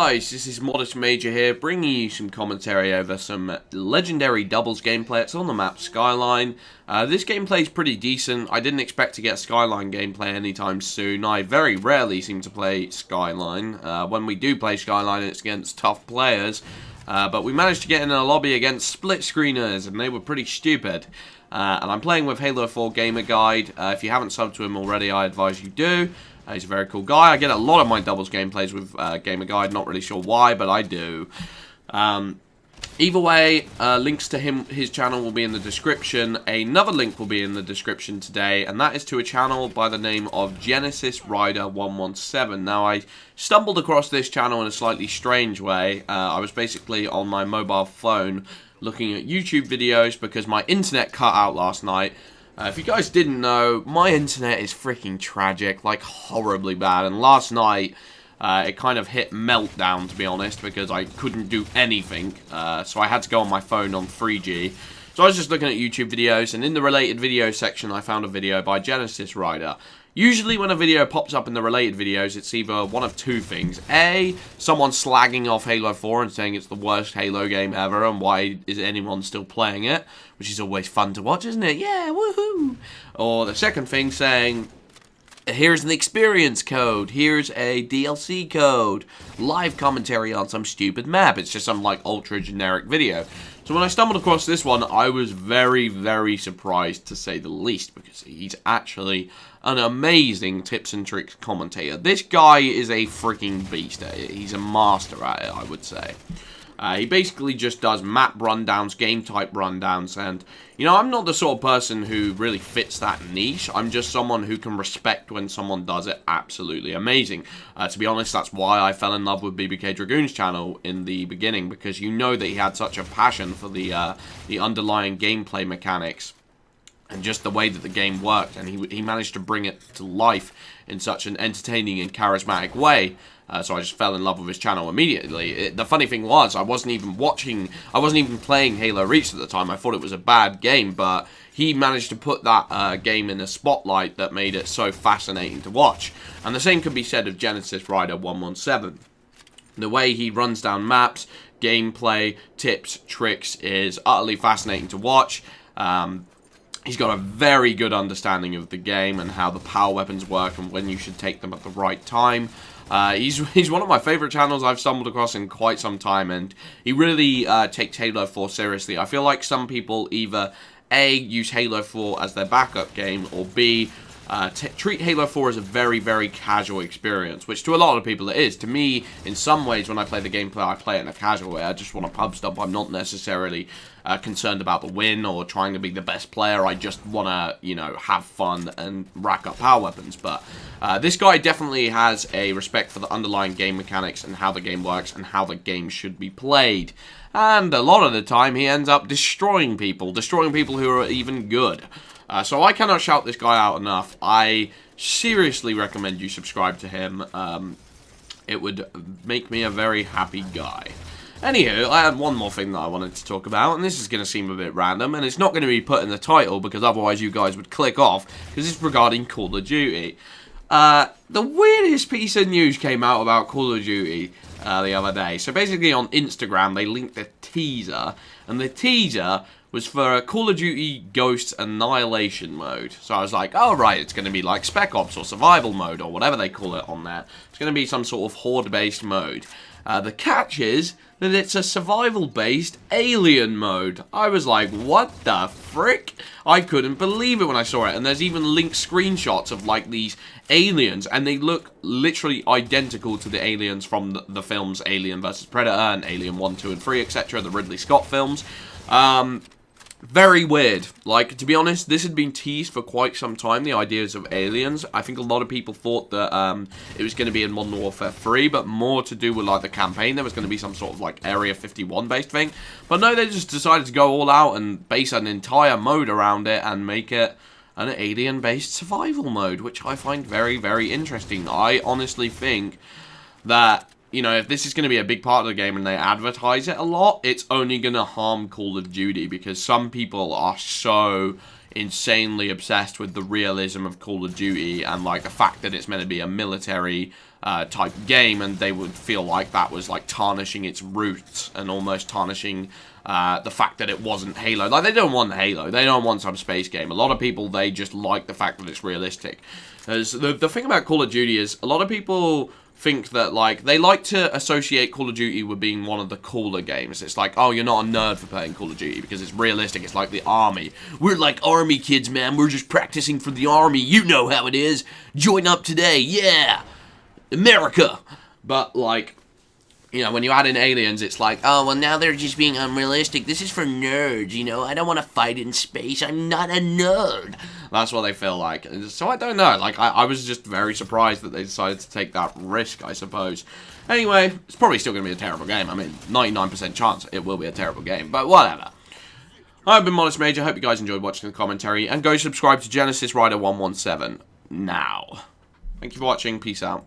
guys, this is Modest Major here, bringing you some commentary over some legendary doubles gameplay. It's on the map Skyline. This gameplay is pretty decent. I didn't expect to get Skyline gameplay anytime soon. I very rarely seem to play Skyline. When we do play Skyline, it's against tough players. But we managed to get in a lobby against split screeners, and they were pretty stupid. And I'm playing with Halo 4 Gamer Guide. If you haven't subbed to him already, I advise you do. He's a very cool guy. I get a lot of my doubles gameplays with Gamer Guide. Not really sure why, but I do. Either way, links to his channel will be in the description. Another link will be in the description today, and that is to a channel by the name of Genesis Rider 117. Now, I stumbled across this channel in a slightly strange way. I was basically on my mobile phone looking at YouTube videos because my internet cut out last night. If you guys didn't know, my internet is freaking tragic, like horribly bad, and last night it kind of hit meltdown, to be honest, because I couldn't do anything, so I had to go on my phone on 3G. So I was just looking at YouTube videos, and in the related video section I found a video by Genesis Rider. Usually when a video pops up in the related videos, it's either one of two things. A, someone slagging off Halo 4 and saying it's the worst Halo game ever and why is anyone still playing it, which is always fun to watch, isn't it? Yeah, woohoo! Or the second thing saying, here's an experience code, here's a DLC code, live commentary on some stupid map. It's just some, like, ultra generic video. So when I stumbled across this one, I was very, very surprised, to say the least, because he's actually an amazing tips and tricks commentator. This guy is a freaking beast. He's a master at it, I would say. He basically just does map rundowns, game type rundowns, and, you know, I'm not the sort of person who really fits that niche. I'm just someone who can respect when someone does it absolutely amazing. To be honest, that's why I fell in love with BBK Dragoon's channel in the beginning, because you know that he had such a passion for the underlying gameplay mechanics and just the way that the game worked, and he managed to bring it to life in such an entertaining and charismatic way. So I just fell in love with his channel immediately. The funny thing was, I wasn't even playing Halo Reach at the time. I thought it was a bad game, but he managed to put that game in a spotlight that made it so fascinating to watch. And the same could be said of Genesis Rider 117. The way he runs down maps, gameplay, tips, tricks is utterly fascinating to watch. He's got a very good understanding of the game and how the power weapons work and when you should take them at the right time. He's one of my favorite channels I've stumbled across in quite some time, and he really takes Halo 4 seriously. I feel like some people either A, use Halo 4 as their backup game, or B, treat Halo 4 as a very, very casual experience, which to a lot of people it is. To me, in some ways, when I play the gameplay, I play it in a casual way. I just want to pub stomp. I'm not necessarily concerned about the win or trying to be the best player. I just want to, you know, have fun and rack up power weapons. But this guy definitely has a respect for the underlying game mechanics and how the game works and how the game should be played. And a lot of the time, he ends up destroying people who are even good. So I cannot shout this guy out enough. I seriously recommend you subscribe to him. It would make me a very happy guy. Anywho, I had one more thing that I wanted to talk about, and this is going to seem a bit random, and it's not going to be put in the title, because otherwise you guys would click off, because it's regarding Call of Duty. The weirdest piece of news came out about Call of Duty the other day. So basically on Instagram, they linked a teaser, and the teaser was for a Call of Duty Ghosts Annihilation mode. So I was like, oh right, it's going to be like Spec Ops or Survival mode or whatever they call it on there. It's going to be some sort of horde-based mode. The catch is that it's a survival-based alien mode. I was like, what the frick? I couldn't believe it when I saw it. And there's even linked screenshots of like these aliens, and they look literally identical to the aliens from the films Alien vs. Predator and Alien 1, 2, and 3, etc., the Ridley Scott films. Very weird. Like, to be honest, this had been teased for quite some time, the ideas of aliens. I think a lot of people thought that it was going to be in Modern Warfare 3, but more to do with, like, the campaign. There was going to be some sort of, like, Area 51-based thing. But no, they just decided to go all out and base an entire mode around it and make it an alien-based survival mode, which I find very, very interesting. I honestly think that, you know, if this is going to be a big part of the game and they advertise it a lot, it's only going to harm Call of Duty, because some people are so insanely obsessed with the realism of Call of Duty and, like, the fact that it's meant to be a military type game, and they would feel like that was like tarnishing its roots and almost tarnishing the fact that it wasn't Halo. Like, they don't want Halo. They don't want some space game. A lot of people, they just like the fact that it's realistic. As the thing about Call of Duty is, a lot of people think that, like, they like to associate Call of Duty with being one of the cooler games. It's like, oh, you're not a nerd for playing Call of Duty because it's realistic. It's like the army. We're like army kids, man. We're just practicing for the army. You know how it is. Join up today. Yeah. America. But, like, you know, when you add in aliens, it's like, oh, well, now they're just being unrealistic. This is for nerds, you know? I don't want to fight in space. I'm not a nerd. That's what they feel like. So I don't know. Like, I was just very surprised that they decided to take that risk, I suppose. Anyway, it's probably still going to be a terrible game. I mean, 99% chance it will be a terrible game. But whatever. I've been Modest Major. Hope you guys enjoyed watching the commentary. And go subscribe to Genesis Rider 117 now. Thank you for watching. Peace out.